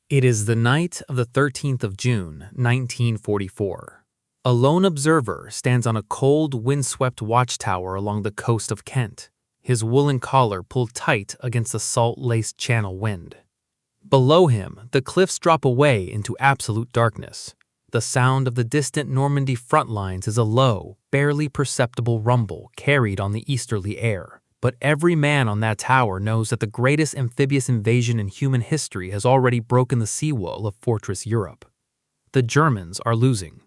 It is the night of the 13th of June, 1944. A lone observer stands on a cold, windswept watchtower along the coast of Kent, his woolen collar pulled tight against the salt-laced channel wind. Below him, the cliffs drop away into absolute darkness. The sound of the distant Normandy front lines is a low, barely perceptible rumble carried on the easterly air. But every man on that tower knows that the greatest amphibious invasion in human history has already broken the seawall of Fortress Europe. The Germans are losing.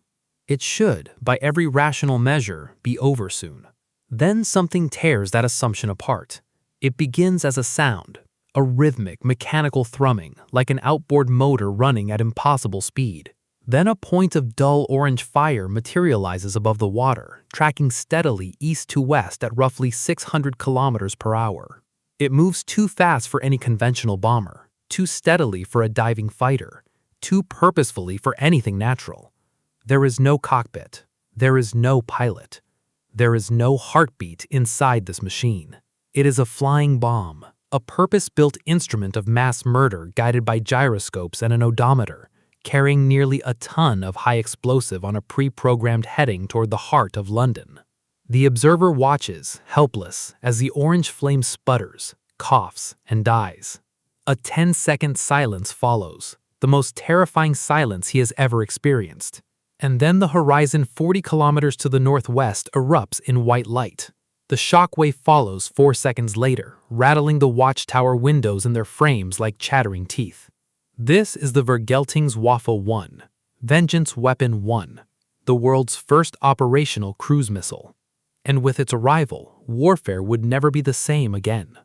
It should, by every rational measure, be over soon. Then something tears that assumption apart. It begins as a sound, a rhythmic, mechanical thrumming, like an outboard motor running at impossible speed. Then a point of dull orange fire materializes above the water, tracking steadily east to west at roughly 600 kilometers per hour. It moves too fast for any conventional bomber, too steadily for a diving fighter, too purposefully for anything natural. There is no cockpit. There is no pilot. There is no heartbeat inside this machine. It is a flying bomb, a purpose-built instrument of mass murder guided by gyroscopes and an odometer, carrying nearly a ton of high explosive on a pre-programmed heading toward the heart of London. The observer watches, helpless, as the orange flame sputters, coughs, and dies. A 10-second silence follows, the most terrifying silence he has ever experienced. And then the horizon 40 kilometers to the northwest erupts in white light. The shockwave follows 4 seconds later, rattling the watchtower windows in their frames like chattering teeth. This is the Wunderwaffe 1, Vengeance Weapon 1, the world's first operational cruise missile. And with its arrival, warfare would never be the same again.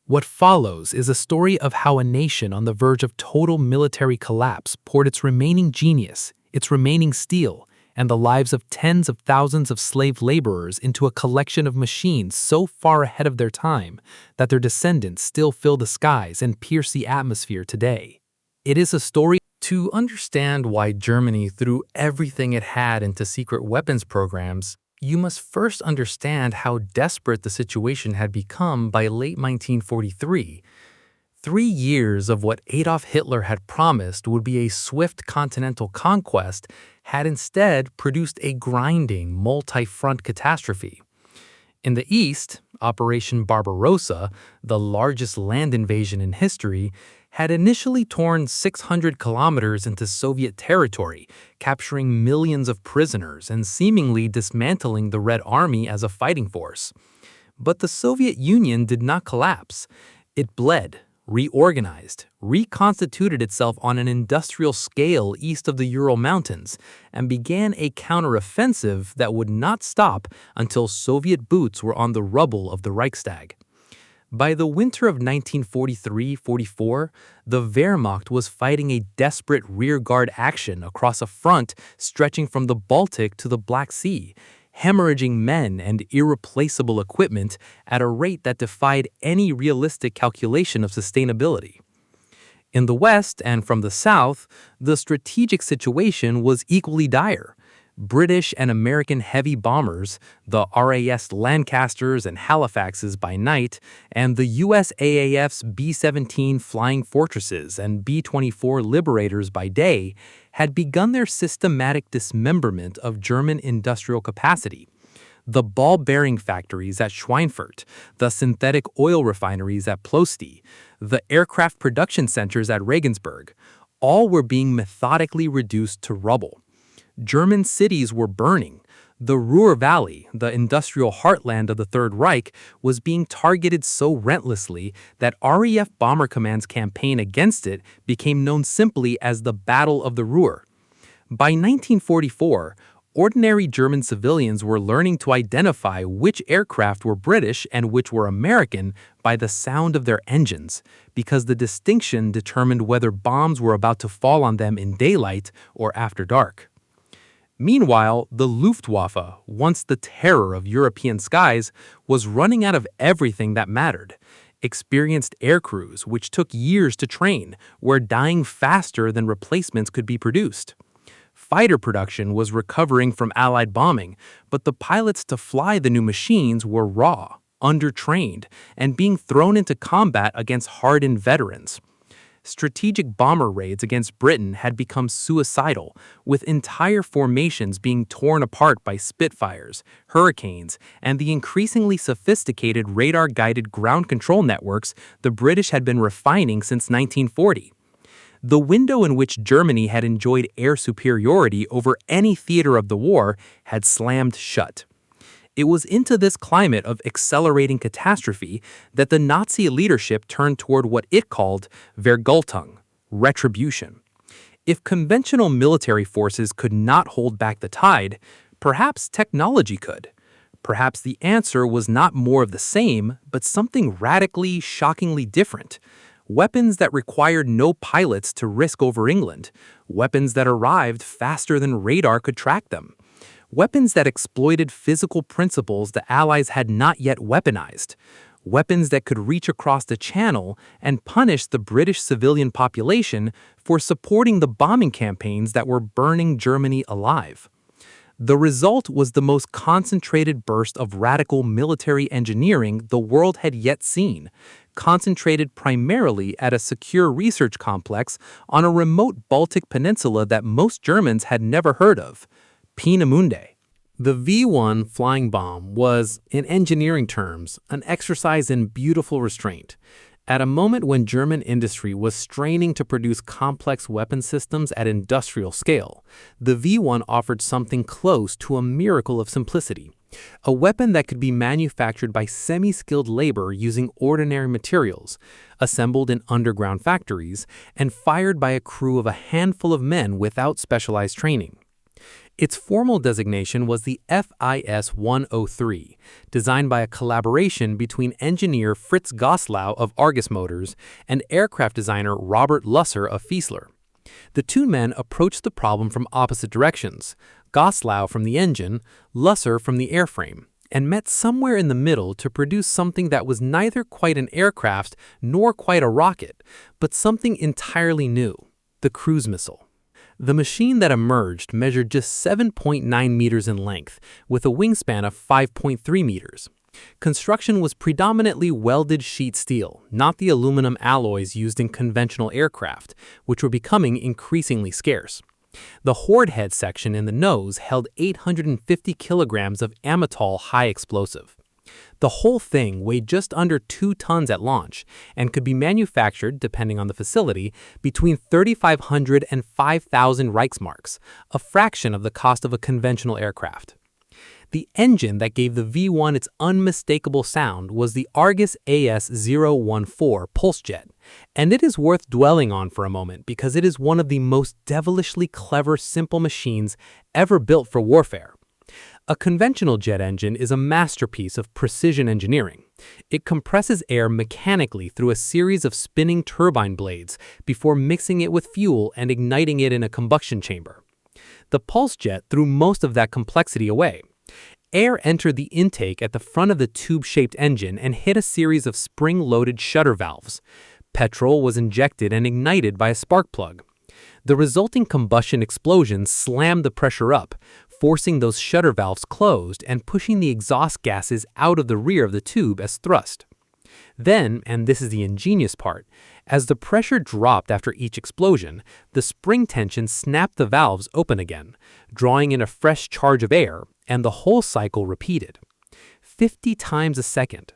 What follows is a story of how a nation on the verge of total military collapse poured its remaining genius, its remaining steel, and the lives of tens of thousands of slave laborers into a collection of machines so far ahead of their time that their descendants still fill the skies and pierce the atmosphere today. It is a story. To understand why Germany threw everything it had into secret weapons programs, you must first understand how desperate the situation had become by late 1943. 3 years of what Adolf Hitler had promised would be a swift continental conquest had instead produced a grinding, multi-front catastrophe. In the east, Operation Barbarossa, the largest land invasion in history, had initially torn 600 kilometers into Soviet territory, capturing millions of prisoners and seemingly dismantling the Red Army as a fighting force. But the Soviet Union did not collapse. It bled, reorganized, reconstituted itself on an industrial scale east of the Ural Mountains, and began a counteroffensive that would not stop until Soviet boots were on the rubble of the Reichstag. By the winter of 1943-44, the Wehrmacht was fighting a desperate rearguard action across a front stretching from the Baltic to the Black Sea, hemorrhaging men and irreplaceable equipment at a rate that defied any realistic calculation of sustainability. In the West and from the South, the strategic situation was equally dire. British and American heavy bombers, the RAF Lancasters and Halifaxes by night, and the USAAF's B-17 Flying Fortresses and B-24 Liberators by day, had begun their systematic dismemberment of German industrial capacity. The ball bearing factories at Schweinfurt, the synthetic oil refineries at Ploesti, the aircraft production centers at Regensburg, all were being methodically reduced to rubble. German cities were burning. The Ruhr Valley, the industrial heartland of the Third Reich, was being targeted so relentlessly that RAF Bomber Command's campaign against it became known simply as the Battle of the Ruhr. By 1944, ordinary German civilians were learning to identify which aircraft were British and which were American by the sound of their engines, because the distinction determined whether bombs were about to fall on them in daylight or after dark. Meanwhile, the Luftwaffe, once the terror of European skies, was running out of everything that mattered. Experienced aircrews, which took years to train, were dying faster than replacements could be produced. Fighter production was recovering from Allied bombing, but the pilots to fly the new machines were raw, undertrained, and being thrown into combat against hardened veterans. Strategic bomber raids against Britain had become suicidal, with entire formations being torn apart by Spitfires, Hurricanes, and the increasingly sophisticated radar-guided ground control networks the British had been refining since 1940. The window in which Germany had enjoyed air superiority over any theater of the war had slammed shut. It was into this climate of accelerating catastrophe that the Nazi leadership turned toward what it called Vergeltung, retribution. If conventional military forces could not hold back the tide, perhaps technology could. Perhaps the answer was not more of the same, but something radically, shockingly different. Weapons that required no pilots to risk over England, weapons that arrived faster than radar could track them. Weapons that exploited physical principles the Allies had not yet weaponized. Weapons that could reach across the Channel and punish the British civilian population for supporting the bombing campaigns that were burning Germany alive. The result was the most concentrated burst of radical military engineering the world had yet seen, concentrated primarily at a secure research complex on a remote Baltic peninsula that most Germans had never heard of. Peenemünde. The V-1 flying bomb was, in engineering terms, an exercise in beautiful restraint. At a moment when German industry was straining to produce complex weapon systems at industrial scale, the V-1 offered something close to a miracle of simplicity. A weapon that could be manufactured by semi-skilled labor using ordinary materials, assembled in underground factories, and fired by a crew of a handful of men without specialized training. Its formal designation was the FIS-103, designed by a collaboration between engineer Fritz Goslau of Argus Motors and aircraft designer Robert Lusser of Fiesler. The two men approached the problem from opposite directions, Goslau from the engine, Lusser from the airframe, and met somewhere in the middle to produce something that was neither quite an aircraft nor quite a rocket, but something entirely new, the cruise missile. The machine that emerged measured just 7.9 meters in length, with a wingspan of 5.3 meters. Construction was predominantly welded sheet steel, not the aluminum alloys used in conventional aircraft, which were becoming increasingly scarce. The horde head section in the nose held 850 kilograms of Amatol high explosive. The whole thing weighed just under 2 tons at launch and could be manufactured, depending on the facility, between 3,500 and 5,000 Reichsmarks, a fraction of the cost of a conventional aircraft. The engine that gave the V-1 its unmistakable sound was the Argus AS-014 pulse jet, and it is worth dwelling on for a moment because it is one of the most devilishly clever simple machines ever built for warfare. A conventional jet engine is a masterpiece of precision engineering. It compresses air mechanically through a series of spinning turbine blades before mixing it with fuel and igniting it in a combustion chamber. The pulse jet threw most of that complexity away. Air entered the intake at the front of the tube-shaped engine and hit a series of spring-loaded shutter valves. Petrol was injected and ignited by a spark plug. The resulting combustion explosion slammed the pressure up, forcing those shutter valves closed and pushing the exhaust gases out of the rear of the tube as thrust. Then, and this is the ingenious part, as the pressure dropped after each explosion, the spring tension snapped the valves open again, drawing in a fresh charge of air, and the whole cycle repeated. 50 times a second.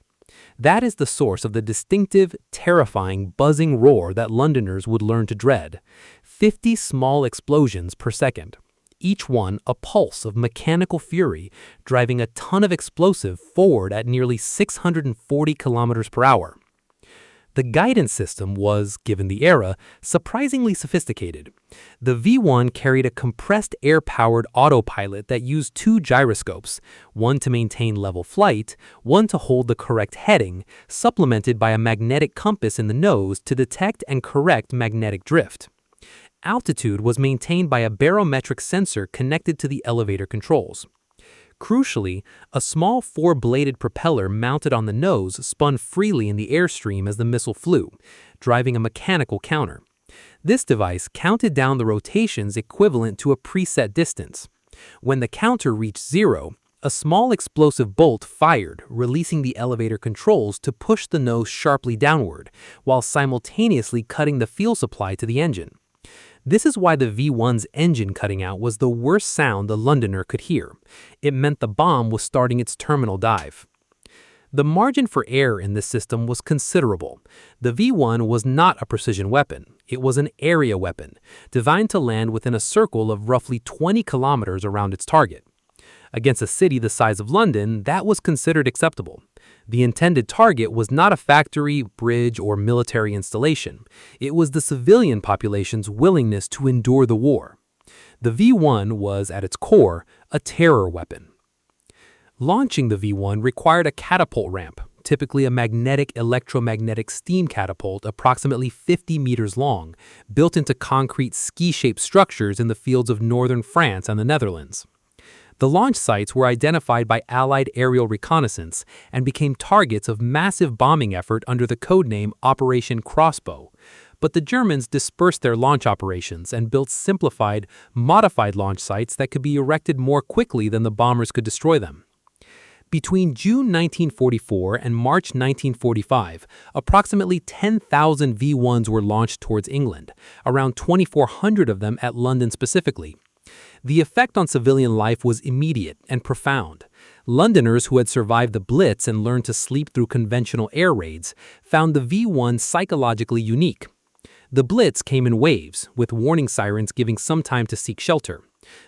That is the source of the distinctive, terrifying, buzzing roar that Londoners would learn to dread. 50 small explosions per second. Each one a pulse of mechanical fury, driving a ton of explosive forward at nearly 640 kilometers per hour. The guidance system was, given the era, surprisingly sophisticated. The V-1 carried a compressed air-powered autopilot that used 2 gyroscopes, one to maintain level flight, one to hold the correct heading, supplemented by a magnetic compass in the nose to detect and correct magnetic drift. Altitude was maintained by a barometric sensor connected to the elevator controls. Crucially, a small 4-bladed propeller mounted on the nose spun freely in the airstream as the missile flew, driving a mechanical counter. This device counted down the rotations equivalent to a preset distance. When the counter reached 0, A small explosive bolt fired, releasing the elevator controls to push the nose sharply downward, while simultaneously cutting the fuel supply to the engine. This is why the V-1's engine cutting out was the worst sound the Londoner could hear. It meant the bomb was starting its terminal dive. The margin for error in this system was considerable. The V-1 was not a precision weapon. It was an area weapon, designed to land within a circle of roughly 20 kilometers around its target. Against a city the size of London, that was considered acceptable. The intended target was not a factory, bridge, or military installation. It was the civilian population's willingness to endure the war. The V-1 was, at its core, a terror weapon. Launching the V-1 required a catapult ramp, typically a magnetic electromagnetic steam catapult approximately 50 meters long, built into concrete ski-shaped structures in the fields of northern France and the Netherlands. The launch sites were identified by Allied aerial reconnaissance and became targets of massive bombing effort under the codename Operation Crossbow. But the Germans dispersed their launch operations and built simplified, modified launch sites that could be erected more quickly than the bombers could destroy them. Between June 1944 and March 1945, approximately 10,000 V-1s were launched towards England, around 2,400 of them at London specifically. The effect on civilian life was immediate and profound. Londoners who had survived the Blitz and learned to sleep through conventional air raids found the V-1 psychologically unique. The Blitz came in waves, with warning sirens giving some time to seek shelter.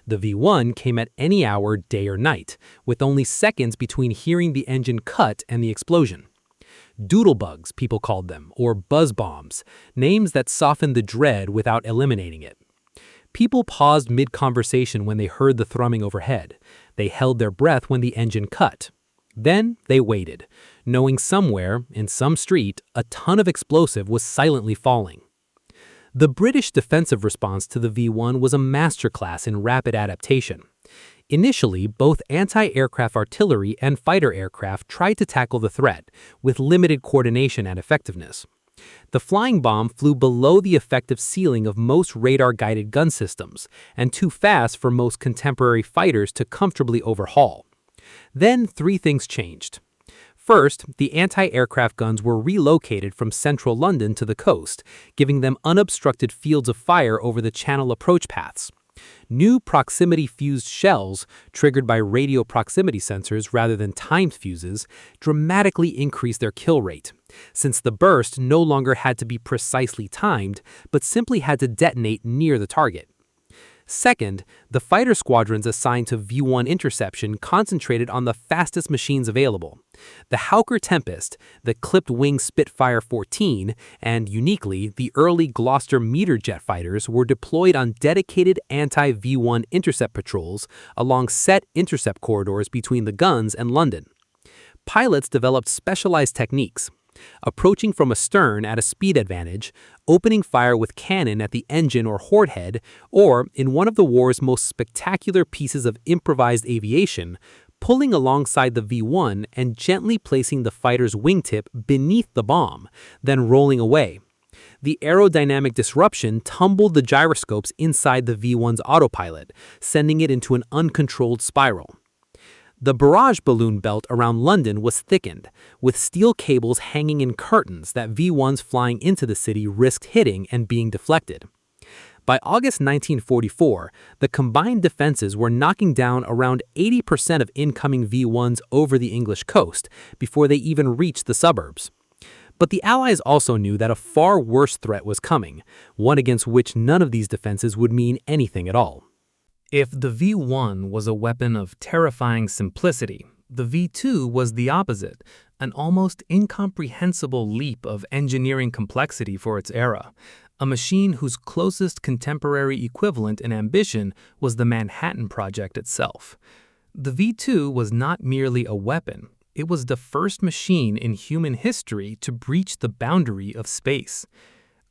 The V-1 came at any hour, day or night, with only seconds between hearing the engine cut and the explosion. Doodlebugs, people called them, or buzz bombs, names that softened the dread without eliminating it. People paused mid-conversation when they heard the thrumming overhead. They held their breath when the engine cut. Then they waited, knowing somewhere, in some street, a ton of explosive was silently falling. The British defensive response to the V-1 was a masterclass in rapid adaptation. Initially, both anti-aircraft artillery and fighter aircraft tried to tackle the threat, with limited coordination and effectiveness. The flying bomb flew below the effective ceiling of most radar-guided gun systems, and too fast for most contemporary fighters to comfortably overhaul. Then three things changed. First, the anti-aircraft guns were relocated from central London to the coast, giving them unobstructed fields of fire over the Channel approach paths. New proximity-fused shells, triggered by radio proximity sensors rather than timed fuses, dramatically increased their kill rate, since the burst no longer had to be precisely timed, but simply had to detonate near the target. Second, the fighter squadrons assigned to V-1 interception concentrated on the fastest machines available. The Hawker Tempest, the clipped-wing Spitfire 14, and, uniquely, the early Gloucester meter jet fighters were deployed on dedicated anti-V-1 intercept patrols along set intercept corridors between the guns and London. Pilots developed specialized techniques, approaching from astern at a speed advantage, opening fire with cannon at the engine or horde head, or, in one of the war's most spectacular pieces of improvised aviation, pulling alongside the V-1 and gently placing the fighter's wingtip beneath the bomb, then rolling away. The aerodynamic disruption tumbled the gyroscopes inside the V-1's autopilot, sending it into an uncontrolled spiral. The barrage balloon belt around London was thickened, with steel cables hanging in curtains that V-1s flying into the city risked hitting and being deflected. By August 1944, the combined defenses were knocking down around 80% of incoming V-1s over the English coast before they even reached the suburbs. But the Allies also knew that a far worse threat was coming, one against which none of these defenses would mean anything at all. If the V-1 was a weapon of terrifying simplicity, the V-2 was the opposite, an almost incomprehensible leap of engineering complexity for its era, a machine whose closest contemporary equivalent in ambition was the Manhattan Project itself. The V-2 was not merely a weapon, it was the first machine in human history to breach the boundary of space.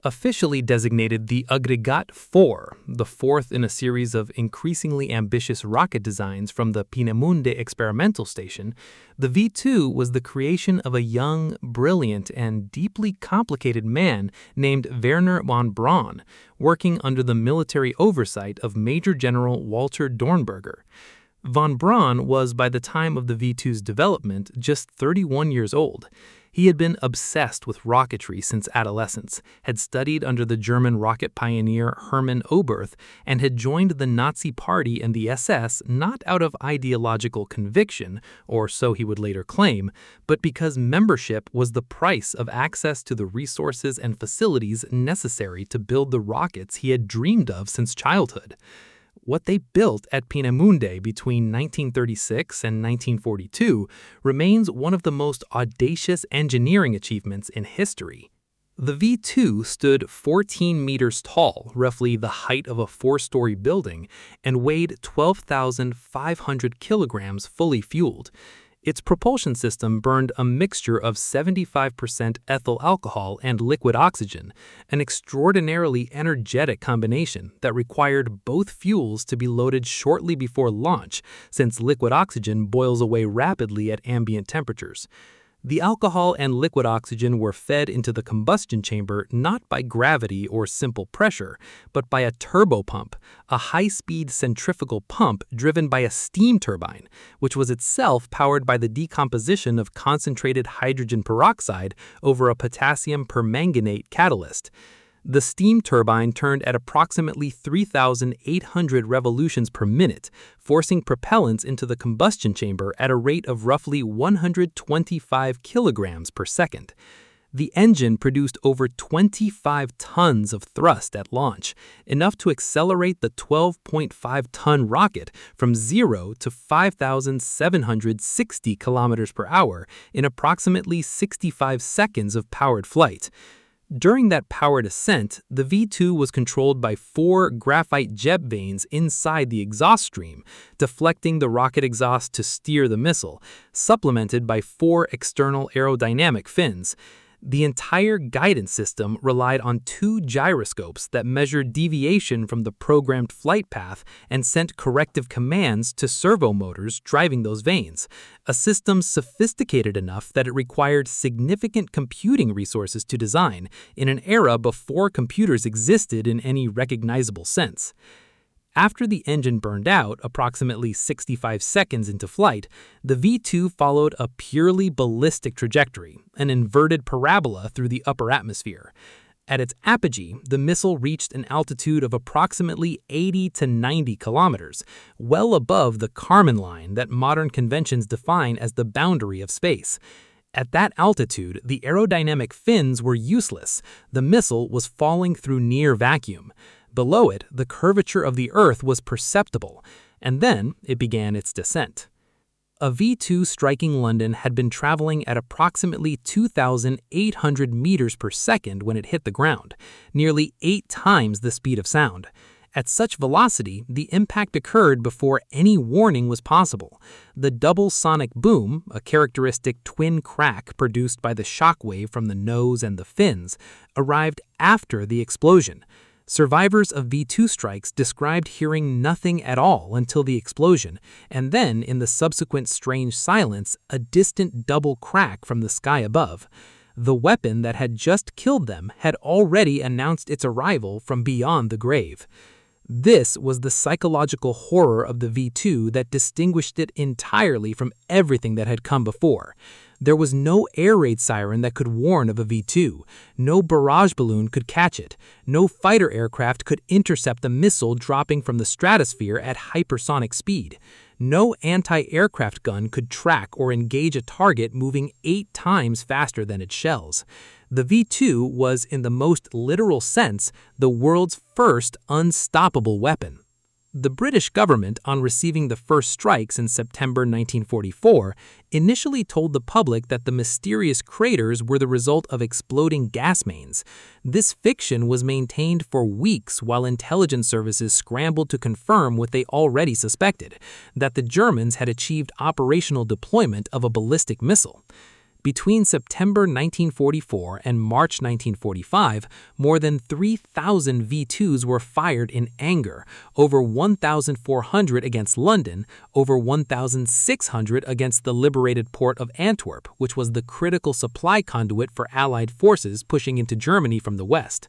Officially designated the Aggregat 4, the fourth in a series of increasingly ambitious rocket designs from the Peenemünde experimental station, the V-2 was the creation of a young, brilliant, and deeply complicated man named Werner von Braun, working under the military oversight of Major General Walter Dornberger. Von Braun was, by the time of the V-2's development, just 31 years old. He had been obsessed with rocketry since adolescence, had studied under the German rocket pioneer Hermann Oberth, and had joined the Nazi Party and the SS not out of ideological conviction, or so he would later claim, but because membership was the price of access to the resources and facilities necessary to build the rockets he had dreamed of since childhood. What they built at Peenemünde between 1936 and 1942 remains one of the most audacious engineering achievements in history. The V-2 stood 14 meters tall, roughly the height of a four-story building, and weighed 12,500 kilograms fully fueled. Its propulsion system burned a mixture of 75% ethyl alcohol and liquid oxygen, an extraordinarily energetic combination that required both fuels to be loaded shortly before launch, since liquid oxygen boils away rapidly at ambient temperatures. The alcohol and liquid oxygen were fed into the combustion chamber not by gravity or simple pressure, but by a turbopump, a high-speed centrifugal pump driven by a steam turbine, which was itself powered by the decomposition of concentrated hydrogen peroxide over a potassium permanganate catalyst. The steam turbine turned at approximately 3,800 revolutions per minute, forcing propellants into the combustion chamber at a rate of roughly 125 kilograms per second. The engine produced over 25 tons of thrust at launch, enough to accelerate the 12.5-ton rocket from 0 to 5,760 kilometers per hour in approximately 65 seconds of powered flight. During that powered ascent, the V-2 was controlled by 4 graphite jet vanes inside the exhaust stream, deflecting the rocket exhaust to steer the missile, supplemented by 4 external aerodynamic fins. The entire guidance system relied on 2 gyroscopes that measured deviation from the programmed flight path and sent corrective commands to servo motors driving those vanes, a system sophisticated enough that it required significant computing resources to design in an era before computers existed in any recognizable sense. After the engine burned out, approximately 65 seconds into flight, the V-2 followed a purely ballistic trajectory, an inverted parabola through the upper atmosphere. At its apogee, the missile reached an altitude of approximately 80 to 90 kilometers, well above the Kármán line that modern conventions define as the boundary of space. At that altitude, the aerodynamic fins were useless. The missile was falling through near vacuum. Below it, the curvature of the Earth was perceptible, and then it began its descent. A V-2 striking London had been traveling at approximately 2,800 meters per second when it hit the ground, nearly 8 times the speed of sound. At such velocity, the impact occurred before any warning was possible. The double sonic boom, a characteristic twin crack produced by the shock wave from the nose and the fins, arrived after the explosion. Survivors of V-2 strikes described hearing nothing at all until the explosion, and then, in the subsequent strange silence, a distant double crack from the sky above. The weapon that had just killed them had already announced its arrival from beyond the grave. This was the psychological horror of the V-2 that distinguished it entirely from everything that had come before. There was no air raid siren that could warn of a V-2. No barrage balloon could catch it. No fighter aircraft could intercept the missile dropping from the stratosphere at hypersonic speed. No anti-aircraft gun could track or engage a target moving 8 times faster than its shells. The V-2 was, in the most literal sense, the world's first unstoppable weapon. The British government, on receiving the first strikes in September 1944, initially told the public that the mysterious craters were the result of exploding gas mains. This fiction was maintained for weeks while intelligence services scrambled to confirm what they already suspected, that the Germans had achieved operational deployment of a ballistic missile. Between September 1944 and March 1945, more than 3,000 V-2s were fired in anger, over 1,400 against London, over 1,600 against the liberated port of Antwerp, which was the critical supply conduit for Allied forces pushing into Germany from the west.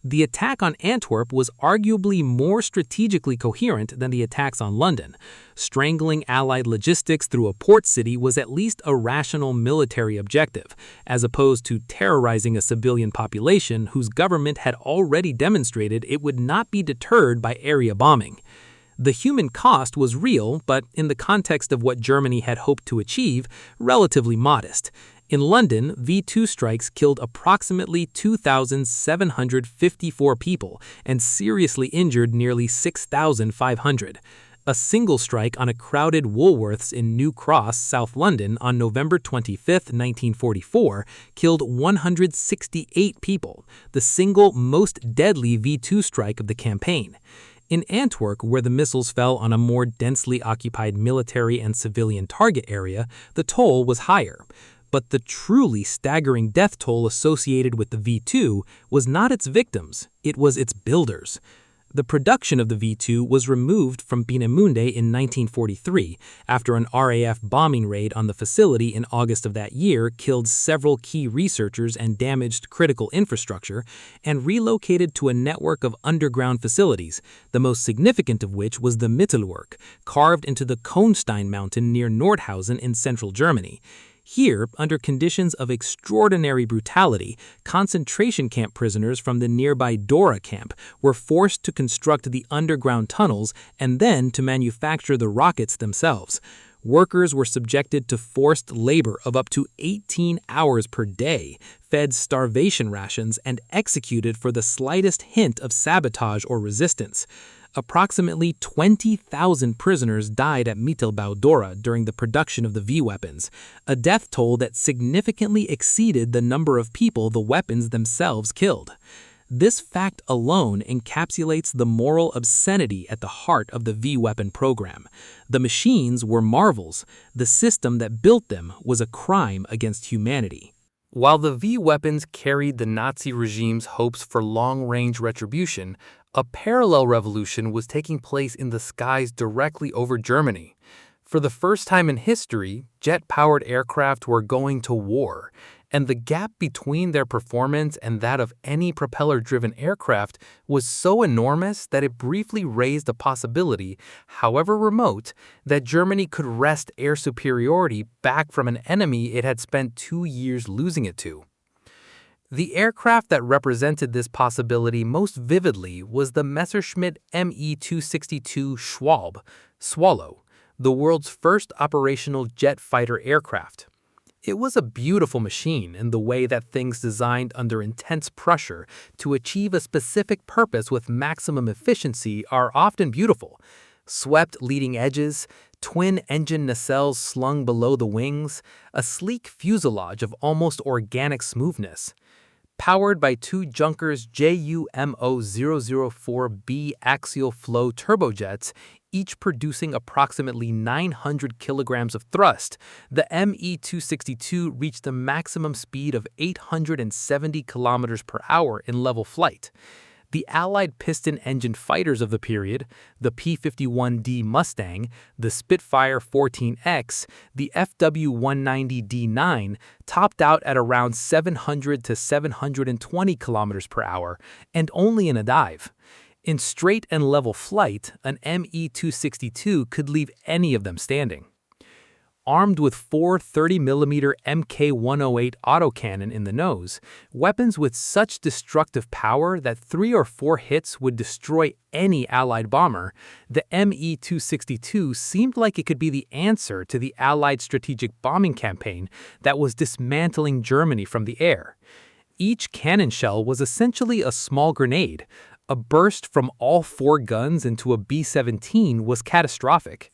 The attack on Antwerp was arguably more strategically coherent than the attacks on London. Strangling Allied logistics through a port city was at least a rational military objective, as opposed to terrorizing a civilian population whose government had already demonstrated it would not be deterred by area bombing. The human cost was real, but in the context of what Germany had hoped to achieve, relatively modest. In London, V-2 strikes killed approximately 2,754 people and seriously injured nearly 6,500. A single strike on a crowded Woolworths in New Cross, South London, on November 25, 1944, killed 168 people, the single most deadly V-2 strike of the campaign. In Antwerp, where the missiles fell on a more densely occupied military and civilian target area, the toll was higher. But the truly staggering death toll associated with the V-2 was not its victims, it was its builders. The production of the V-2 was removed from Peenemünde in 1943 after an RAF bombing raid on the facility in August of that year killed several key researchers and damaged critical infrastructure, and relocated to a network of underground facilities, the most significant of which was the Mittelwerk, carved into the Kohnstein mountain near Nordhausen in central Germany. Here, under conditions of extraordinary brutality, concentration camp prisoners from the nearby Dora camp were forced to construct the underground tunnels and then to manufacture the rockets themselves. Workers were subjected to forced labor of up to 18 hours per day, fed starvation rations, and executed for the slightest hint of sabotage or resistance. Approximately 20,000 prisoners died at Mittelbau Dora during the production of the V-weapons, a death toll that significantly exceeded the number of people the weapons themselves killed. This fact alone encapsulates the moral obscenity at the heart of the V-weapon program. The machines were marvels. The system that built them was a crime against humanity. While the V-weapons carried the Nazi regime's hopes for long-range retribution, a parallel revolution was taking place in the skies directly over Germany. For the first time in history, jet-powered aircraft were going to war, and the gap between their performance and that of any propeller-driven aircraft was so enormous that it briefly raised the possibility, however remote, that Germany could wrest air superiority back from an enemy it had spent 2 years losing it to. The aircraft that represented this possibility most vividly was the Messerschmitt Me-262 Swallow, the world's first operational jet fighter aircraft. It was a beautiful machine in the way that things designed under intense pressure to achieve a specific purpose with maximum efficiency are often beautiful. Swept leading edges, twin-engine nacelles slung below the wings, a sleek fuselage of almost organic smoothness. Powered by two Junkers JUMO-004B axial flow turbojets, each producing approximately 900 kilograms of thrust, the Me-262 reached a maximum speed of 870 kilometers per hour in level flight. The Allied piston-engine fighters of the period, the P-51D Mustang, the Spitfire 14X, the FW-190D9, topped out at around 700 to 720 kilometers per hour, and only in a dive. In straight and level flight, an Me-262 could leave any of them standing. Armed with four 30mm Mk108 autocannon in the nose, weapons with such destructive power that 3 or 4 hits would destroy any Allied bomber, the Me-262 seemed like it could be the answer to the Allied strategic bombing campaign that was dismantling Germany from the air. Each cannon shell was essentially a small grenade. A burst from all 4 guns into a B-17 was catastrophic.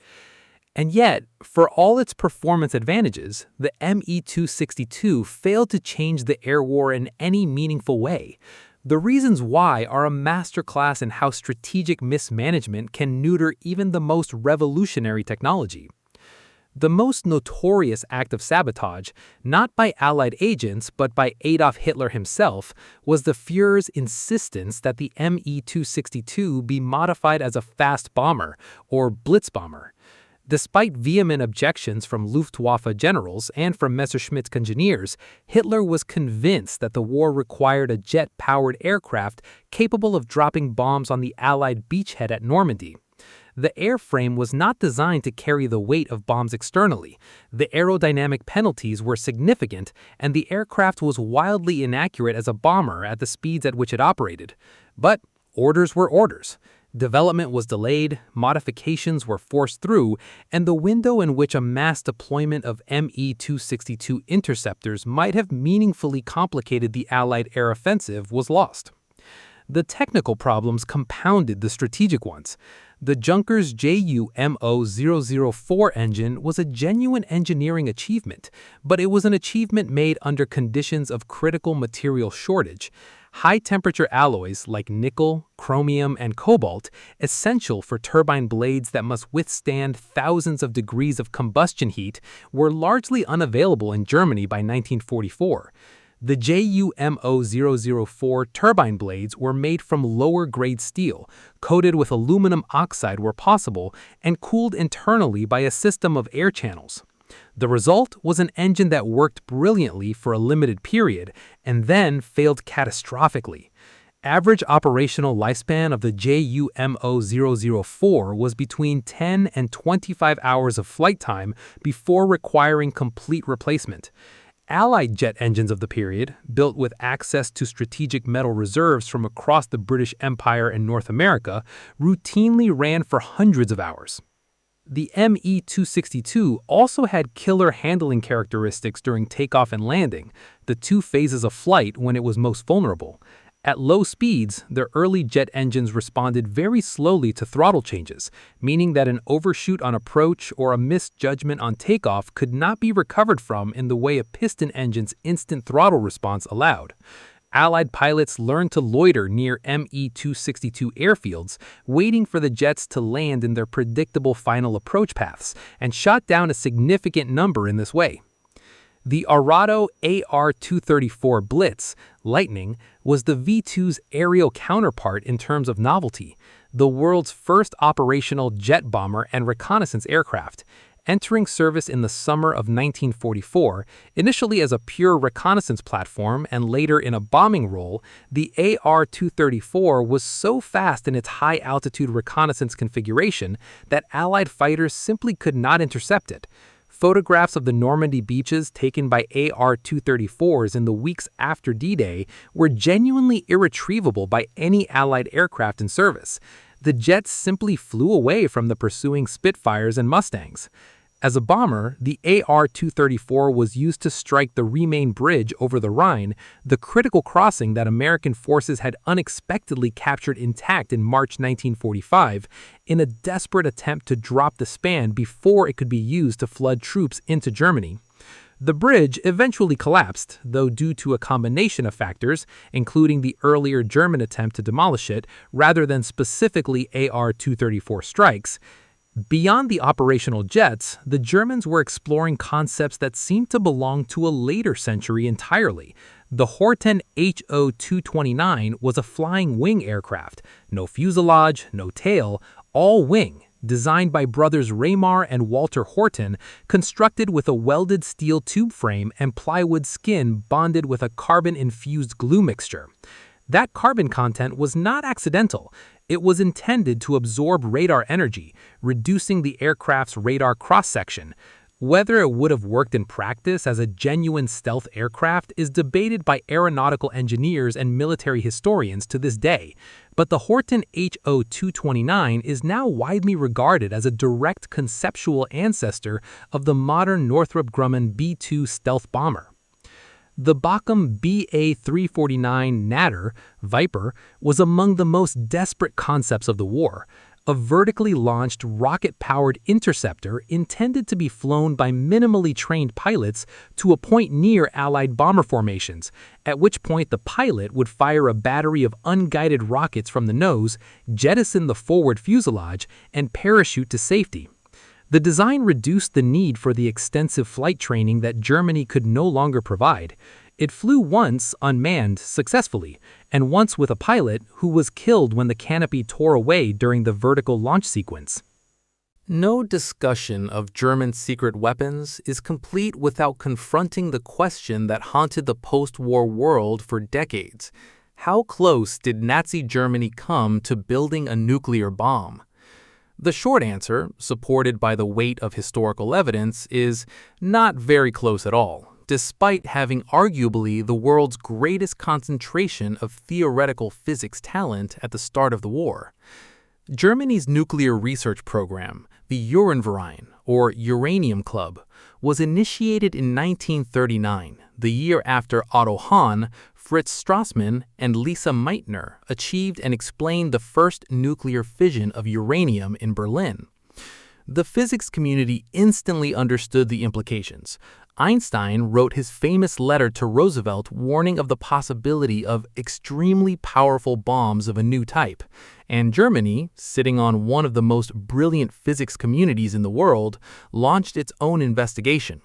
And yet, for all its performance advantages, the Me-262 failed to change the air war in any meaningful way. The reasons why are a masterclass in how strategic mismanagement can neuter even the most revolutionary technology. The most notorious act of sabotage, not by Allied agents but by Adolf Hitler himself, was the Führer's insistence that the Me-262 be modified as a fast bomber, or Blitzbomber. Despite vehement objections from Luftwaffe generals and from Messerschmitt's engineers, Hitler was convinced that the war required a jet-powered aircraft capable of dropping bombs on the Allied beachhead at Normandy. The airframe was not designed to carry the weight of bombs externally. The aerodynamic penalties were significant, and the aircraft was wildly inaccurate as a bomber at the speeds at which it operated. But orders were orders. Development was delayed, modifications were forced through, and the window in which a mass deployment of Me-262 interceptors might have meaningfully complicated the Allied air offensive was lost. The technical problems compounded the strategic ones. The Junkers Ju-MO-004 engine was a genuine engineering achievement, but it was an achievement made under conditions of critical material shortage. High-temperature alloys like nickel, chromium, and cobalt, essential for turbine blades that must withstand thousands of degrees of combustion heat, were largely unavailable in Germany by 1944. The Ju-MO-004 turbine blades were made from lower-grade steel, coated with aluminum oxide where possible, and cooled internally by a system of air channels. The result was an engine that worked brilliantly for a limited period, and then failed catastrophically. Average operational lifespan of the Ju-MO-004 was between 10 and 25 hours of flight time before requiring complete replacement. Allied jet engines of the period, built with access to strategic metal reserves from across the British Empire and North America, routinely ran for hundreds of hours. The Me-262 also had killer handling characteristics during takeoff and landing, the two phases of flight when it was most vulnerable. At low speeds, the early jet engines responded very slowly to throttle changes, meaning that an overshoot on approach or a misjudgment on takeoff could not be recovered from in the way a piston engine's instant throttle response allowed. Allied pilots learned to loiter near Me-262 airfields, waiting for the jets to land in their predictable final approach paths, and shot down a significant number in this way. The Arado AR-234 Blitz, Lightning, was the V-2's aerial counterpart in terms of novelty, the world's first operational jet bomber and reconnaissance aircraft. Entering service in the summer of 1944, initially as a pure reconnaissance platform and later in a bombing role, the AR-234 was so fast in its high-altitude reconnaissance configuration that Allied fighters simply could not intercept it. Photographs of the Normandy beaches taken by AR-234s in the weeks after D-Day were genuinely irretrievable by any Allied aircraft in service. The jets simply flew away from the pursuing Spitfires and Mustangs. As a bomber, the AR-234 was used to strike the Remain Bridge over the Rhine, the critical crossing that American forces had unexpectedly captured intact in March 1945, in a desperate attempt to drop the span before it could be used to flood troops into Germany. The bridge eventually collapsed, though due to a combination of factors, including the earlier German attempt to demolish it rather than specifically AR-234 strikes. Beyond the operational jets, the Germans were exploring concepts that seemed to belong to a later century entirely. The Horten HO-229 was a flying wing aircraft, no fuselage, no tail, all wing, designed by brothers Reymar and Walter Horten, constructed with a welded steel tube frame and plywood skin bonded with a carbon-infused glue mixture. That carbon content was not accidental. It was intended to absorb radar energy, reducing the aircraft's radar cross-section. Whether it would have worked in practice as a genuine stealth aircraft is debated by aeronautical engineers and military historians to this day, but the Horten HO-229 is now widely regarded as a direct conceptual ancestor of the modern Northrop Grumman B-2 stealth bomber. The Bockum BA-349 Natter, Viper, was among the most desperate concepts of the war, a vertically launched rocket-powered interceptor intended to be flown by minimally trained pilots to a point near Allied bomber formations, at which point the pilot would fire a battery of unguided rockets from the nose, jettison the forward fuselage, and parachute to safety. The design reduced the need for the extensive flight training that Germany could no longer provide. It flew once unmanned successfully, and once with a pilot who was killed when the canopy tore away during the vertical launch sequence. No discussion of German secret weapons is complete without confronting the question that haunted the post-war world for decades. How close did Nazi Germany come to building a nuclear bomb? The short answer, supported by the weight of historical evidence, is not very close at all, despite having arguably the world's greatest concentration of theoretical physics talent at the start of the war. Germany's nuclear research program, the Uhrenverein, or Uranium Club, was initiated in 1939, the year after Otto Hahn, Fritz Strassmann, and Lisa Meitner achieved and explained the first nuclear fission of uranium in Berlin. The physics community instantly understood the implications. Einstein wrote his famous letter to Roosevelt warning of the possibility of extremely powerful bombs of a new type, and Germany, sitting on one of the most brilliant physics communities in the world, launched its own investigation.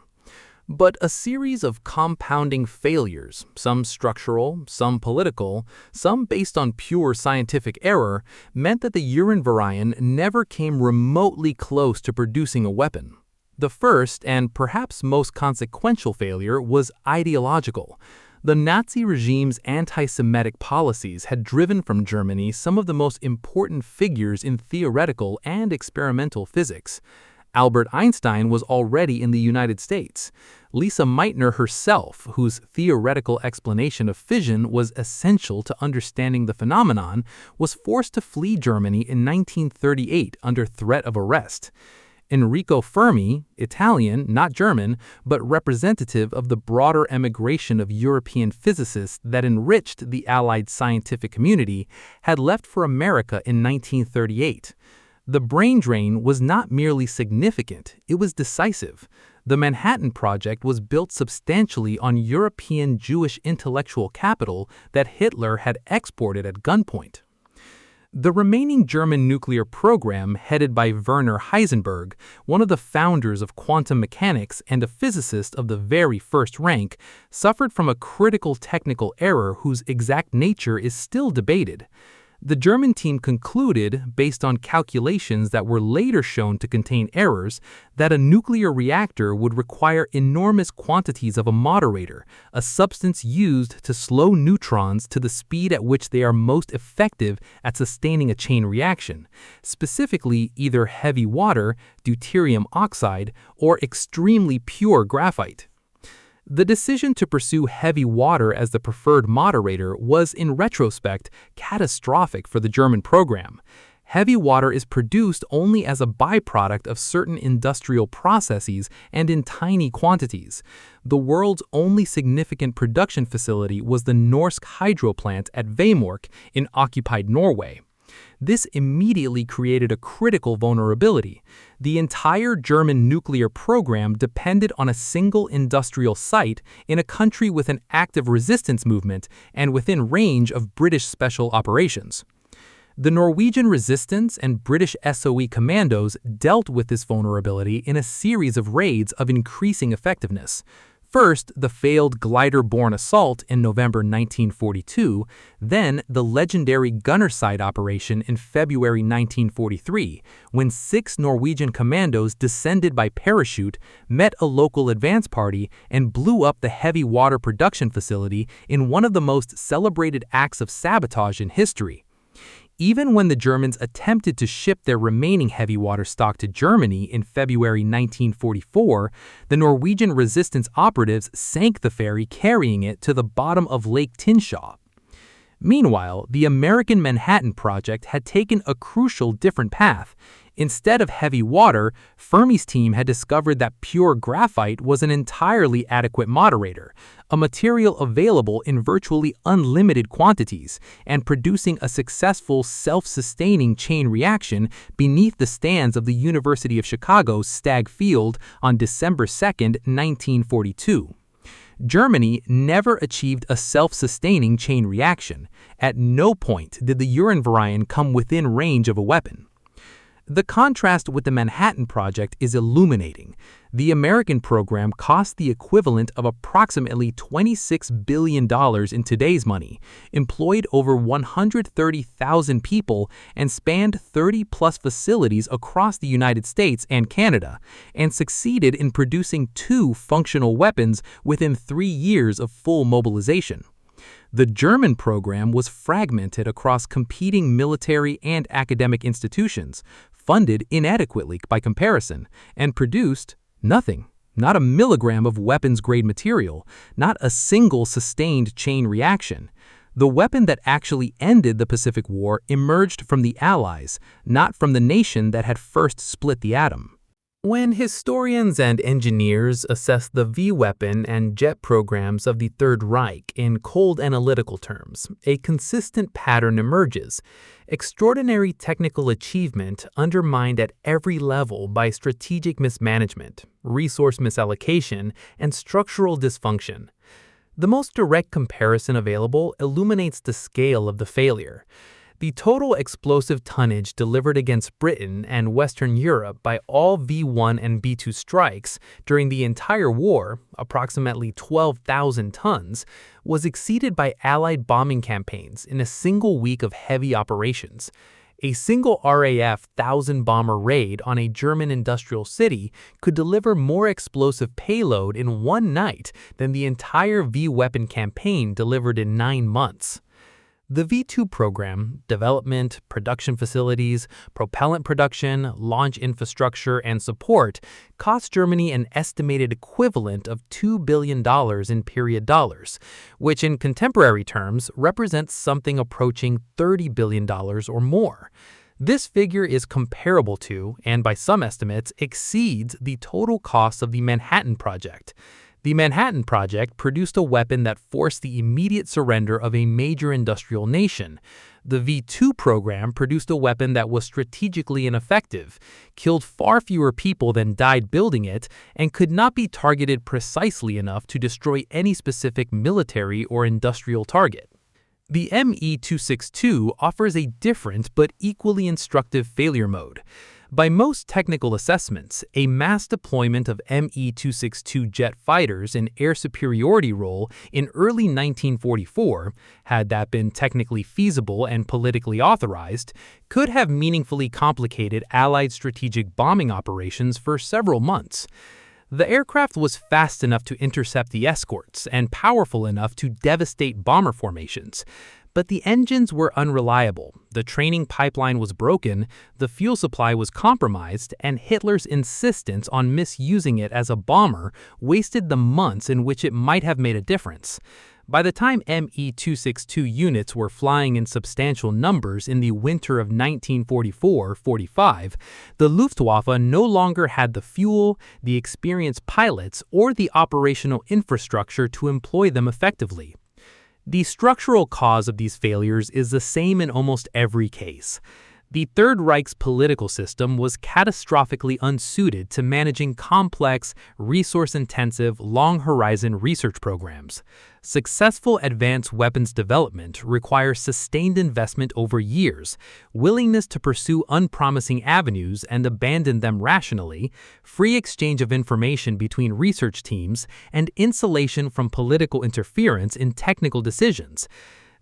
But a series of compounding failures, some structural, some political, some based on pure scientific error, meant that the Uhrenverein never came remotely close to producing a weapon. The first and perhaps most consequential failure was ideological. The Nazi regime's anti-Semitic policies had driven from Germany some of the most important figures in theoretical and experimental physics. Albert Einstein was already in the United States. Lisa Meitner herself, whose theoretical explanation of fission was essential to understanding the phenomenon, was forced to flee Germany in 1938 under threat of arrest. Enrico Fermi, Italian, not German, but representative of the broader emigration of European physicists that enriched the Allied scientific community, had left for America in 1938. The brain drain was not merely significant, it was decisive. The Manhattan Project was built substantially on European Jewish intellectual capital that Hitler had exported at gunpoint. The remaining German nuclear program, headed by Werner Heisenberg, one of the founders of quantum mechanics and a physicist of the very first rank, suffered from a critical technical error whose exact nature is still debated. The German team concluded, based on calculations that were later shown to contain errors, that a nuclear reactor would require enormous quantities of a moderator, a substance used to slow neutrons to the speed at which they are most effective at sustaining a chain reaction, specifically either heavy water, deuterium oxide, or extremely pure graphite. The decision to pursue heavy water as the preferred moderator was, in retrospect, catastrophic for the German program. Heavy water is produced only as a byproduct of certain industrial processes and in tiny quantities. The world's only significant production facility was the Norsk hydro plant at Vemork in occupied Norway. This immediately created a critical vulnerability. The entire German nuclear program depended on a single industrial site in a country with an active resistance movement and within range of British special operations. The Norwegian resistance and British SOE commandos dealt with this vulnerability in a series of raids of increasing effectiveness. First, the failed glider-borne assault in November 1942, then the legendary Gunnerside operation in February 1943, when 6 Norwegian commandos descended by parachute, met a local advance party, and blew up the heavy water production facility in one of the most celebrated acts of sabotage in history. Even when the Germans attempted to ship their remaining heavy water stock to Germany in February 1944, the Norwegian resistance operatives sank the ferry carrying it to the bottom of Lake Tinshaw. Meanwhile, the American Manhattan Project had taken a crucial different path. Instead of heavy water, Fermi's team had discovered that pure graphite was an entirely adequate moderator, a material available in virtually unlimited quantities, and producing a successful self-sustaining chain reaction beneath the stands of the University of Chicago's Stagg Field on December 2, 1942. Germany never achieved a self-sustaining chain reaction. At no point did the Uhrenverein come within range of a weapon. The contrast with the Manhattan Project is illuminating. The American program cost the equivalent of approximately $26 billion in today's money, employed over 130,000 people, and spanned 30-plus facilities across the United States and Canada, and succeeded in producing 2 functional weapons within 3 years of full mobilization. The German program was fragmented across competing military and academic institutions, funded inadequately by comparison, and produced nothing. Not a milligram of weapons-grade material, not a single sustained chain reaction. The weapon that actually ended the Pacific War emerged from the Allies, not from the nation that had first split the atom. When historians and engineers assess the V-weapon and jet programs of the Third Reich in cold analytical terms, a consistent pattern emerges: extraordinary technical achievement undermined at every level by strategic mismanagement, resource misallocation, and structural dysfunction. The most direct comparison available illuminates the scale of the failure. The total explosive tonnage delivered against Britain and Western Europe by all V-1 and B-2 strikes during the entire war, approximately 12,000 tons, was exceeded by Allied bombing campaigns in a single week of heavy operations. A single RAF 1,000-bomber raid on a German industrial city could deliver more explosive payload in one night than the entire V-weapon campaign delivered in 9 months. The V-2 program, development, production facilities, propellant production, launch infrastructure, and support cost Germany an estimated equivalent of $2 billion in period dollars, which in contemporary terms represents something approaching $30 billion or more. This figure is comparable to, and by some estimates, exceeds the total cost of the Manhattan Project. The Manhattan Project produced a weapon that forced the immediate surrender of a major industrial nation. The V-2 program produced a weapon that was strategically ineffective, killed far fewer people than died building it, and could not be targeted precisely enough to destroy any specific military or industrial target. The ME-262 offers a different but equally instructive failure mode. By most technical assessments, a mass deployment of ME-262 jet fighters in air superiority role in early 1944, had that been technically feasible and politically authorized, could have meaningfully complicated Allied strategic bombing operations for several months. The aircraft was fast enough to intercept the escorts and powerful enough to devastate bomber formations. But the engines were unreliable, the training pipeline was broken, the fuel supply was compromised, and Hitler's insistence on misusing it as a bomber wasted the months in which it might have made a difference. By the time ME-262 units were flying in substantial numbers in the winter of 1944-45, the Luftwaffe no longer had the fuel, the experienced pilots, or the operational infrastructure to employ them effectively. The structural cause of these failures is the same in almost every case. The Third Reich's political system was catastrophically unsuited to managing complex, resource-intensive, long-horizon research programs. Successful advanced weapons development requires sustained investment over years, willingness to pursue unpromising avenues and abandon them rationally, free exchange of information between research teams, and insulation from political interference in technical decisions.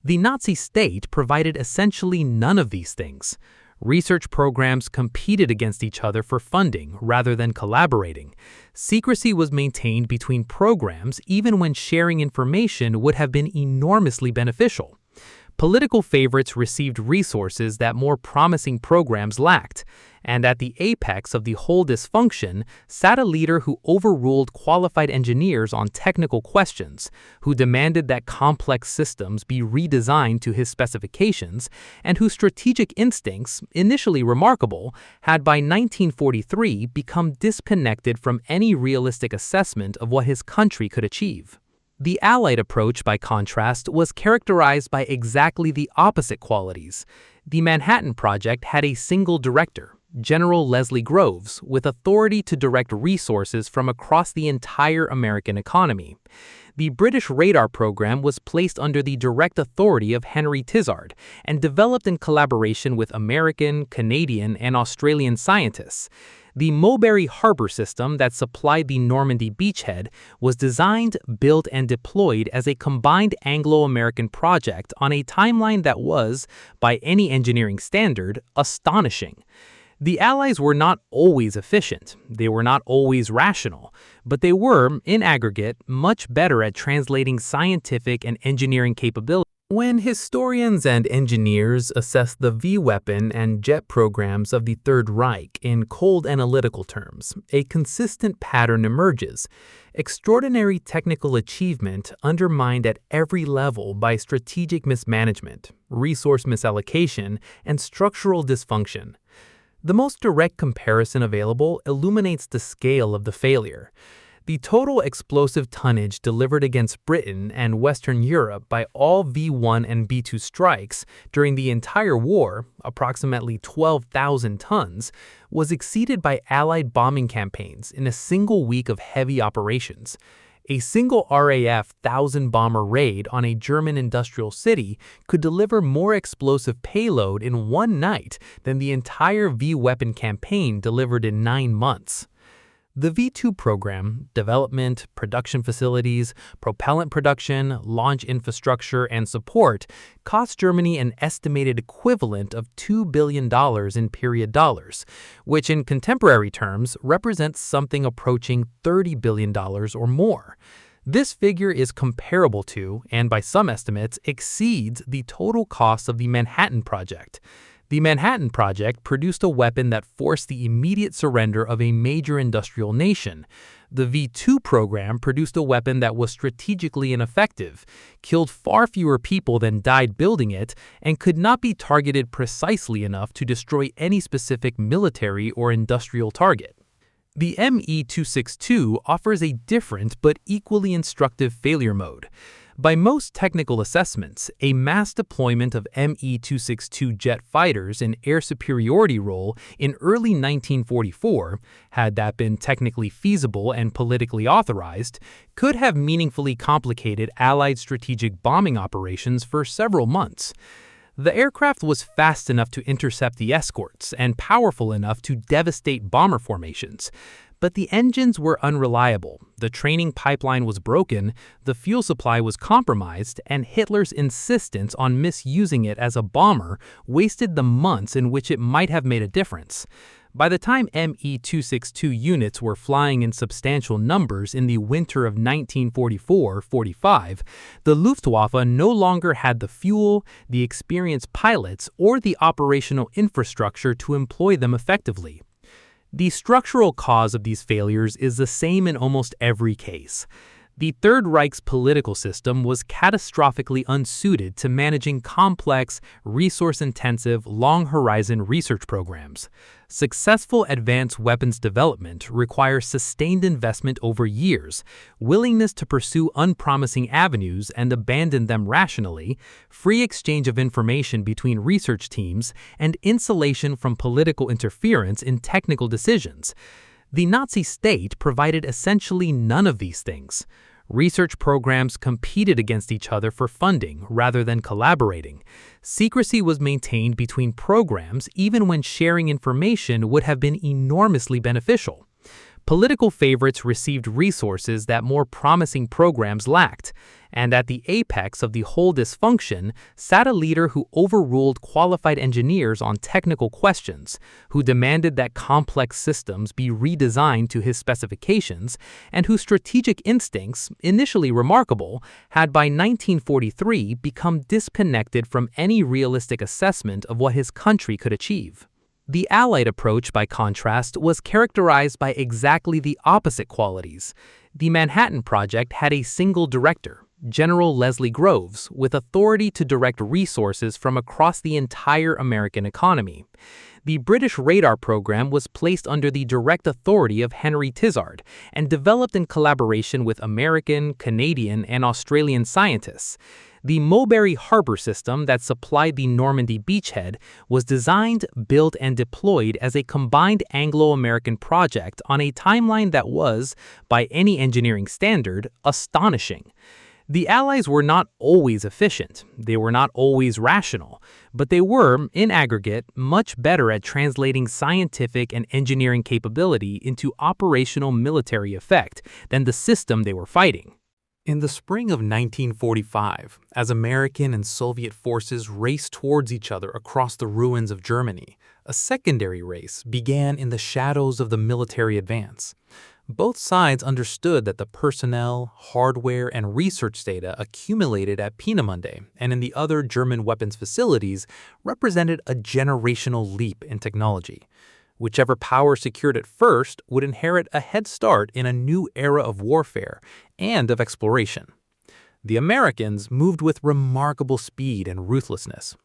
The Nazi state provided essentially none of these things. Research programs competed against each other for funding rather than collaborating. Secrecy was maintained between programs even when sharing information would have been enormously beneficial. Political favorites received resources that more promising programs lacked, and at the apex of the whole dysfunction sat a leader who overruled qualified engineers on technical questions, who demanded that complex systems be redesigned to his specifications, and whose strategic instincts, initially remarkable, had by 1943 become disconnected from any realistic assessment of what his country could achieve. The Allied approach, by contrast, was characterized by exactly the opposite qualities. The Manhattan Project had a single director, General Leslie Groves, with authority to direct resources from across the entire American economy. The British radar program was placed under the direct authority of Henry Tizard and developed in collaboration with American, Canadian, and Australian scientists. The Mulberry Harbor system that supplied the Normandy beachhead was designed, built, and deployed as a combined Anglo-American project on a timeline that was, by any engineering standard, astonishing. The Allies were not always efficient, they were not always rational, but they were, in aggregate, much better at translating scientific and engineering capabilities. When historians and engineers assess the V-weapon and jet programs of the Third Reich in cold analytical terms, a consistent pattern emerges: extraordinary technical achievement undermined at every level by strategic mismanagement, resource misallocation, and structural dysfunction. The most direct comparison available illuminates the scale of the failure. The total explosive tonnage delivered against Britain and Western Europe by all V-1 and B-2 strikes during the entire war, approximately 12,000 tons, was exceeded by Allied bombing campaigns in a single week of heavy operations. A single RAF 1,000-bomber raid on a German industrial city could deliver more explosive payload in one night than the entire V-weapon campaign delivered in 9 months. The V-2 program, development, production facilities, propellant production, launch infrastructure, and support cost Germany an estimated equivalent of $2 billion in period dollars, which in contemporary terms represents something approaching $30 billion or more. This figure is comparable to, and by some estimates, exceeds the total cost of the Manhattan Project. The Manhattan Project produced a weapon that forced the immediate surrender of a major industrial nation. The V-2 program produced a weapon that was strategically ineffective, killed far fewer people than died building it, and could not be targeted precisely enough to destroy any specific military or industrial target. The ME-262 offers a different but equally instructive failure mode. By most technical assessments, a mass deployment of ME-262 jet fighters in air superiority role in early 1944, had that been technically feasible and politically authorized, could have meaningfully complicated Allied strategic bombing operations for several months. The aircraft was fast enough to intercept the escorts and powerful enough to devastate bomber formations. But the engines were unreliable, the training pipeline was broken, the fuel supply was compromised, and Hitler's insistence on misusing it as a bomber wasted the months in which it might have made a difference. By the time ME-262 units were flying in substantial numbers in the winter of 1944-45, the Luftwaffe no longer had the fuel, the experienced pilots, or the operational infrastructure to employ them effectively. The structural cause of these failures is the same in almost every case. The Third Reich's political system was catastrophically unsuited to managing complex, resource-intensive, long-horizon research programs. Successful advanced weapons development requires sustained investment over years, willingness to pursue unpromising avenues and abandon them rationally, free exchange of information between research teams, and insulation from political interference in technical decisions. The Nazi state provided essentially none of these things. Research programs competed against each other for funding rather than collaborating. Secrecy was maintained between programs even when sharing information would have been enormously beneficial. Political favorites received resources that more promising programs lacked, and at the apex of the whole dysfunction sat a leader who overruled qualified engineers on technical questions, who demanded that complex systems be redesigned to his specifications, and whose strategic instincts, initially remarkable, had by 1943 become disconnected from any realistic assessment of what his country could achieve. The Allied approach, by contrast, was characterized by exactly the opposite qualities. The Manhattan Project had a single director, General Leslie Groves, with authority to direct resources from across the entire American economy. The British radar program was placed under the direct authority of Henry Tizard and developed in collaboration with American, Canadian, and Australian scientists. The Mulberry Harbor system that supplied the Normandy beachhead was designed, built, and deployed as a combined Anglo-American project on a timeline that was, by any engineering standard, astonishing. The Allies were not always efficient, they were not always rational, but they were, in aggregate, much better at translating scientific and engineering capability into operational military effect than the system they were fighting. In the spring of 1945, as American and Soviet forces raced towards each other across the ruins of Germany, a secondary race began in the shadows of the military advance. Both sides understood that the personnel, hardware, and research data accumulated at Peenemünde and in the other German weapons facilities represented a generational leap in technology. Whichever power secured it first would inherit a head start in a new era of warfare and of exploration. The Americans moved with remarkable speed and ruthlessness.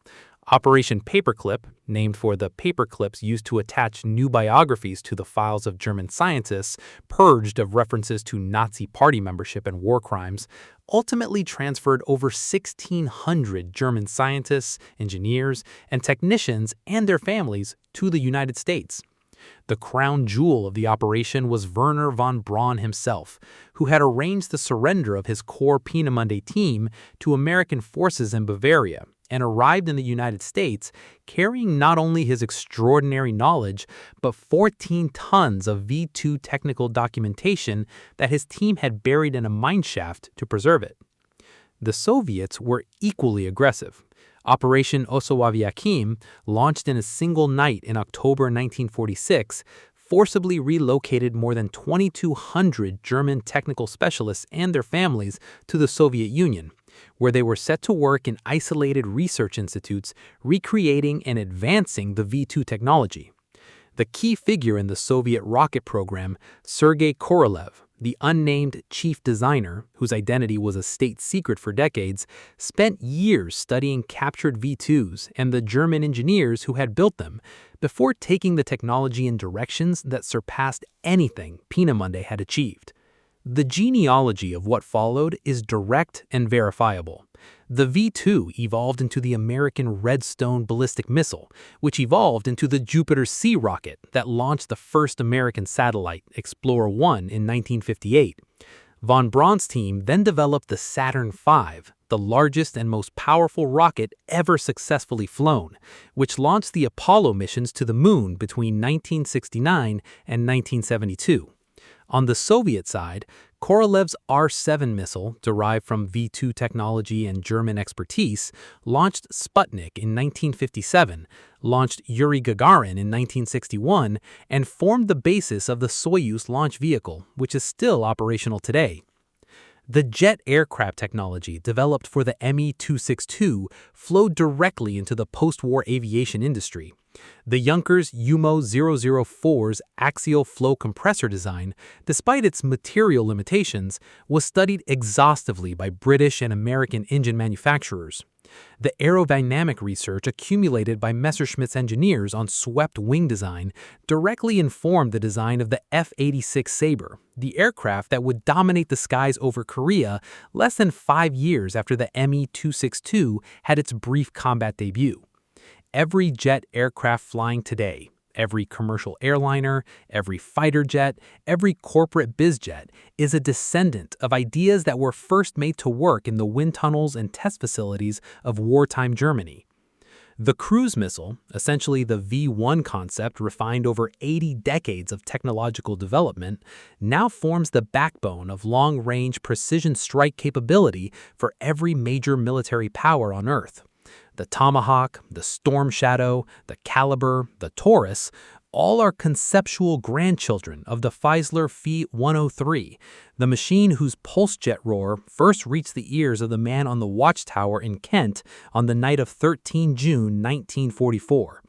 Operation Paperclip, named for the paperclips used to attach new biographies to the files of German scientists purged of references to Nazi party membership and war crimes, ultimately transferred over 1,600 German scientists, engineers, and technicians and their families to the United States. The crown jewel of the operation was Werner von Braun himself, who had arranged the surrender of his core Peenemünde team to American forces in Bavaria and arrived in the United States carrying not only his extraordinary knowledge, but 14 tons of V-2 technical documentation that his team had buried in a mineshaft to preserve it. The Soviets were equally aggressive. Operation Ossowaviakim, launched in a single night in October 1946, forcibly relocated more than 2,200 German technical specialists and their families to the Soviet Union, where they were set to work in isolated research institutes, recreating and advancing the V-2 technology. The key figure in the Soviet rocket program, Sergei Korolev, the unnamed chief designer, whose identity was a state secret for decades, spent years studying captured V-2s and the German engineers who had built them before taking the technology in directions that surpassed anything Peenemünde had achieved. The genealogy of what followed is direct and verifiable. The V-2 evolved into the American Redstone ballistic missile, which evolved into the Jupiter C rocket that launched the first American satellite, Explorer-1, in 1958. Von Braun's team then developed the Saturn V, the largest and most powerful rocket ever successfully flown, which launched the Apollo missions to the moon between 1969 and 1972. On the Soviet side, Korolev's R-7 missile, derived from V-2 technology and German expertise, launched Sputnik in 1957, launched Yuri Gagarin in 1961, and formed the basis of the Soyuz launch vehicle, which is still operational today. The jet aircraft technology developed for the Me-262 flowed directly into the post-war aviation industry. The Junkers UMO 004's axial flow compressor design, despite its material limitations, was studied exhaustively by British and American engine manufacturers. The aerodynamic research accumulated by Messerschmitt's engineers on swept wing design directly informed the design of the F-86 Sabre, the aircraft that would dominate the skies over Korea less than 5 years after the Me-262 had its brief combat debut. Every jet aircraft flying today, every commercial airliner, every fighter jet, every corporate bizjet is a descendant of ideas that were first made to work in the wind tunnels and test facilities of wartime Germany. The cruise missile, essentially the V-1 concept refined over 80 decades of technological development, now forms the backbone of long-range precision strike capability for every major military power on Earth. The Tomahawk, the Storm Shadow, the Caliber, the Taurus, all are conceptual grandchildren of the Feisler Fe-103, the machine whose pulse jet roar first reached the ears of the man on the watchtower in Kent on the night of 13 June 1944.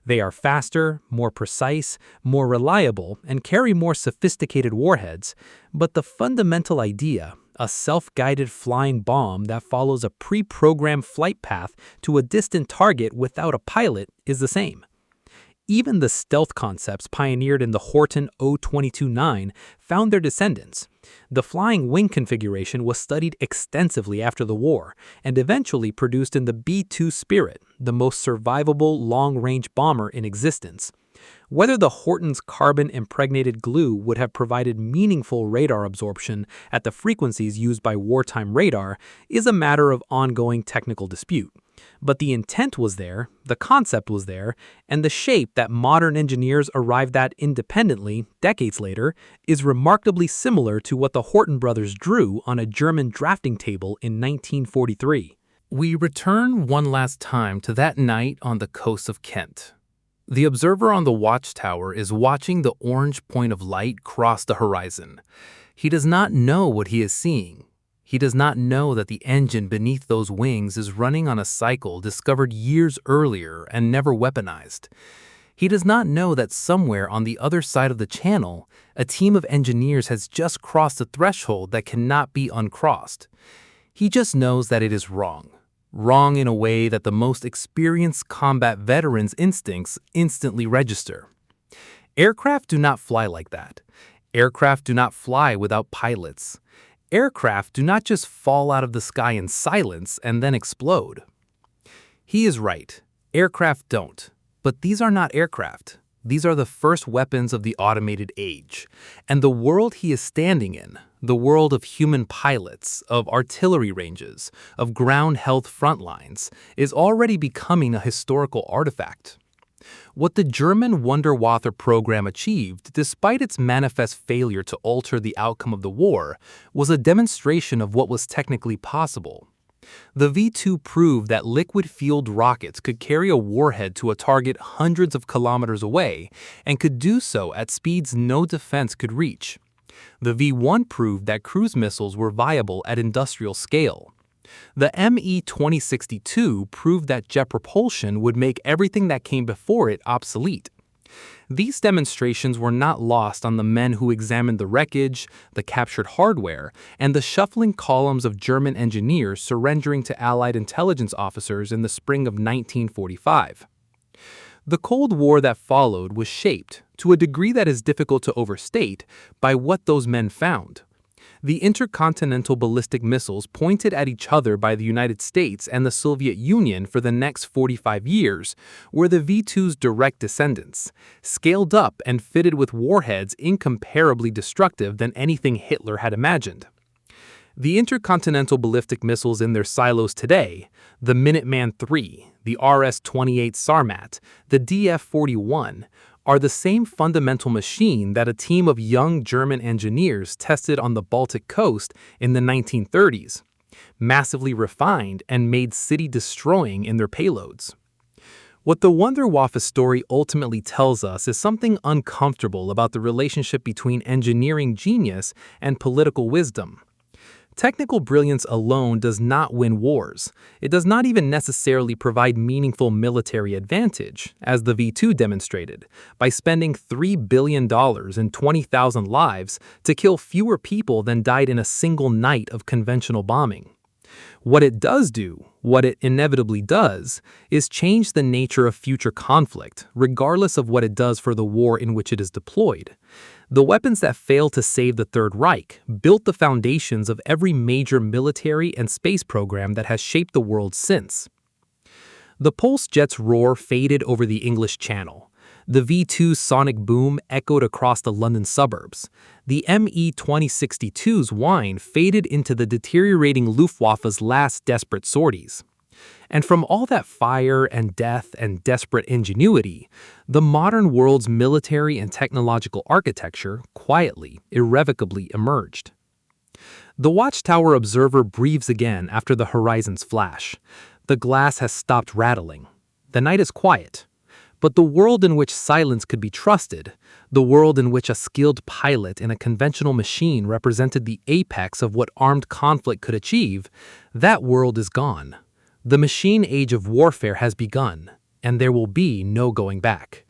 They are faster, more precise, more reliable, and carry more sophisticated warheads, but the fundamental idea, a self-guided flying bomb that follows a pre-programmed flight path to a distant target without a pilot, is the same. Even the stealth concepts pioneered in the Horton O-22-9 found their descendants. The flying wing configuration was studied extensively after the war and eventually produced in the B-2 Spirit, the most survivable long-range bomber in existence. Whether the Horton's carbon-impregnated glue would have provided meaningful radar absorption at the frequencies used by wartime radar is a matter of ongoing technical dispute. But the intent was there, the concept was there, and the shape that modern engineers arrived at independently, decades later, is remarkably similar to what the Horton brothers drew on a German drafting table in 1943. We return one last time to that night on the coast of Kent. The observer on the watchtower is watching the orange point of light cross the horizon. He does not know what he is seeing. He does not know that the engine beneath those wings is running on a cycle discovered years earlier and never weaponized. He does not know that somewhere on the other side of the channel, a team of engineers has just crossed a threshold that cannot be uncrossed. He just knows that it is wrong. Wrong in a way that the most experienced combat veterans' instincts instantly register. Aircraft do not fly like that. Aircraft do not fly without pilots. Aircraft do not just fall out of the sky in silence and then explode. He is right. Aircraft don't. But these are not aircraft. These are the first weapons of the automated age. And the world he is standing in, the world of human pilots, of artillery ranges, of ground health front lines, is already becoming a historical artifact. What the German Wunderwaffe program achieved, despite its manifest failure to alter the outcome of the war, was a demonstration of what was technically possible. The V-2 proved that liquid-fueled rockets could carry a warhead to a target hundreds of kilometers away and could do so at speeds no defense could reach. The V-1 proved that cruise missiles were viable at industrial scale. The ME-2062 proved that jet propulsion would make everything that came before it obsolete. These demonstrations were not lost on the men who examined the wreckage, the captured hardware, and the shuffling columns of German engineers surrendering to Allied intelligence officers in the spring of 1945. The Cold War that followed was shaped, to a degree that is difficult to overstate, by what those men found. The intercontinental ballistic missiles pointed at each other by the United States and the Soviet Union for the next 45 years were the V-2's direct descendants, scaled up and fitted with warheads incomparably destructive than anything Hitler had imagined. The intercontinental ballistic missiles in their silos today, the Minuteman III, the RS-28 Sarmat, the DF-41, are the same fundamental machine that a team of young German engineers tested on the Baltic coast in the 1930s, massively refined and made city-destroying in their payloads. What the Wunderwaffe story ultimately tells us is something uncomfortable about the relationship between engineering genius and political wisdom. Technical brilliance alone does not win wars. It does not even necessarily provide meaningful military advantage, as the V-2 demonstrated, by spending $3 billion and 20,000 lives to kill fewer people than died in a single night of conventional bombing. What it does do, what it inevitably does, is change the nature of future conflict, regardless of what it does for the war in which it is deployed. The weapons that failed to save the Third Reich built the foundations of every major military and space program that has shaped the world since. The Pulse jet's roar faded over the English Channel. The V-2's sonic boom echoed across the London suburbs. The ME-2062's whine faded into the deteriorating Luftwaffe's last desperate sorties. And from all that fire and death and desperate ingenuity, the modern world's military and technological architecture quietly, irrevocably emerged. The watchtower observer breathes again after the horizon's flash. The glass has stopped rattling. The night is quiet. But the world in which silence could be trusted, the world in which a skilled pilot in a conventional machine represented the apex of what armed conflict could achieve, that world is gone. The machine age of warfare has begun, and there will be no going back.